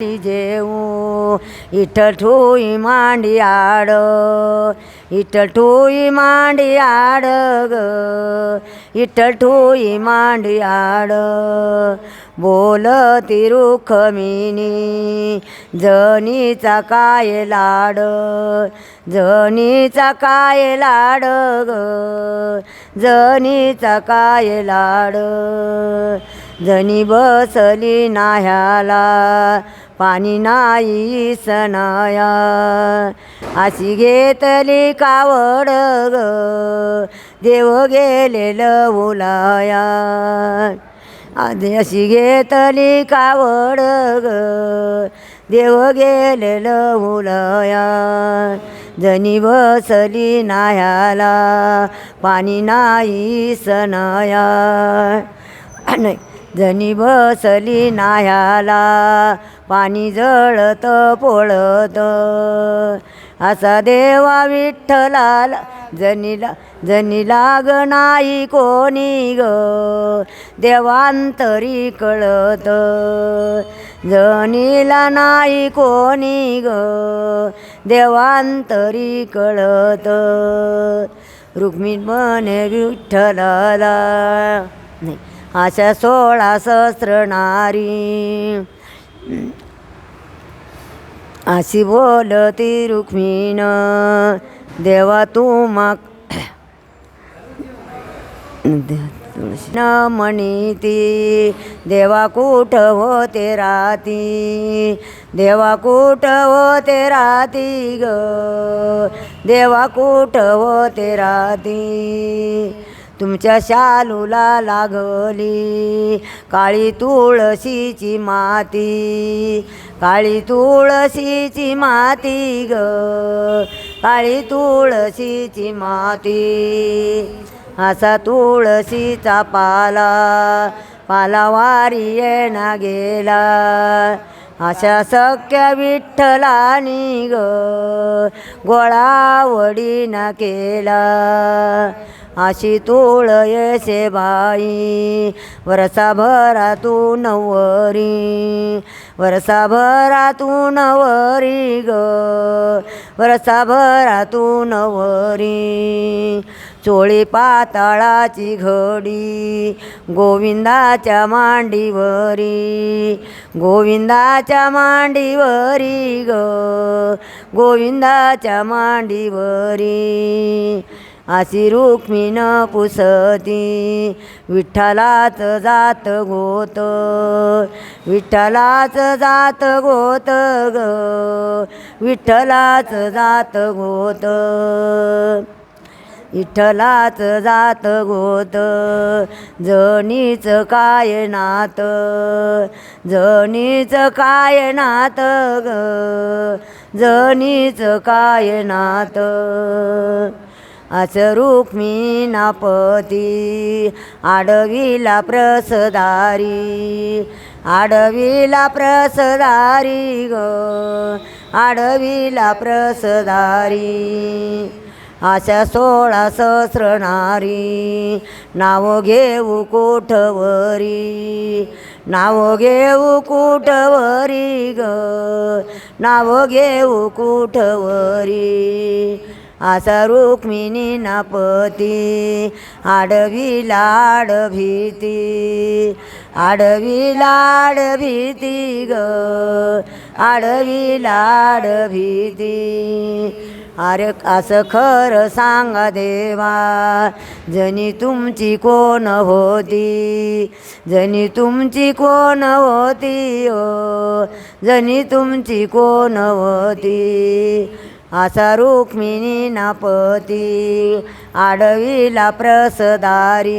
जेऊ इठ्ठल ठोई मांडी आड, इठ्ठल ठोई मांडी आड ग, इठ्ठल ठोई मांडी आड. बोलती रुखमिनी जनीचा काय लाड, जनीचा काय लाड ग, जनीचा काय लाड. जनी बसली नाह्याला पाणी नाही सनया, अशी घेतली कावड ग, देव गेलेलं उलाया. अशी घेतली कावड ग, देव गेलेलं उलाया. जनी बसली नाह्याला पाणी नाही सनया, नाही जनी बसली नाह्याला पाणी जळत पोळत. असा देवा विठ्ठलाला जनी लाग नाही कोणी ग, देवांतरी कळत. जनीला नाही कोणी ग, देवांतरी कळत. रुक्मिणी म्हणे विठ्ठलाला, नाही अशा 16 सहस्र नारी, अशी बोलती रुक्मिण देवा तू मग न म्हणती. देवा कुठ होते राती, देवा कुठ होते राती ग, देवा कुठ होते राती. तुमच्या शालूला लागली काळी तुळशीची माती, काळी तुळशीची माती ग, काळी तुळशीची माती. असा तुळशीचा पाला पाला वारी येणा गेला, अशा सख्या विठ्ठलानी ग गोळावडीना केला. अशी तुळ येसे बाई वर्षाभरातून नवरी, वर्षाभरातून नवरी ग, वर्षाभरातून नवरी. चोळी पाताळाची घडी गोविंदाच्या मांडीवरी, गोविंदाच्या मांडीवरी ग, गोविंदाच्या मांडीवरी. अशी रुक्मिण पुसती विठ्ठलाच जात गोत, विठ्ठलाच जात गोत ग, विठ्ठलाच जात गोत. विठ्ठलाच जात गोत. जनीच काय नात, जनीच काय नात ग, जनीच काय नात. असं रुक्मिणा पती आडविला प्रसदारी, आडविला प्रसदारी ग, आडविला प्रसदारी. अशा 16 सहस्र नारी नाव घेऊ कोठवरी, नाव घेऊ कोठवरी ग, नाव घेऊ कोठवरी. असा रुक्मिणीना पती आडविला आडभीती, आडविला आडभीती ग, आडविला आडभीती. अरे असं खरं सांगा देवा जनी तुमची कोण होती, जनी तुमची कोण होती ओ, जनी तुमची कोण होती. असा रुक्मिणीना पती आडविला प्रसदारी,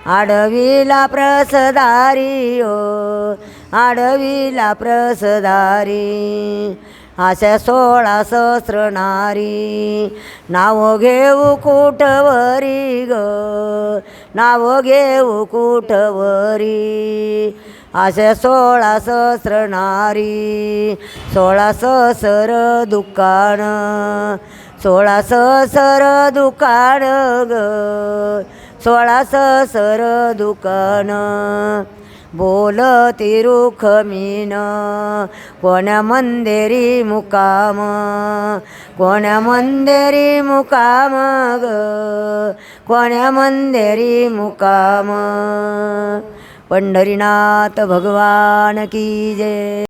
आडविला प्रसदारी ओ, आडविला प्रसदारी. अशा 16 सहस्र नारी नाव घेऊ कुठवरी ग, नाव घेऊ कुठवरी. अशा 16 सहस्र नारी 16 सहस्र दुकान, 16 सहस्र दुकान ग, 16 सहस्र दुकान. बोलती रुखमीन कोण्या मंदिरी मुकाम कोण्या मंदिरी मुकाम ग कोण्या मंदिरी मुकाम पंढरीनाथ भगवान की जय.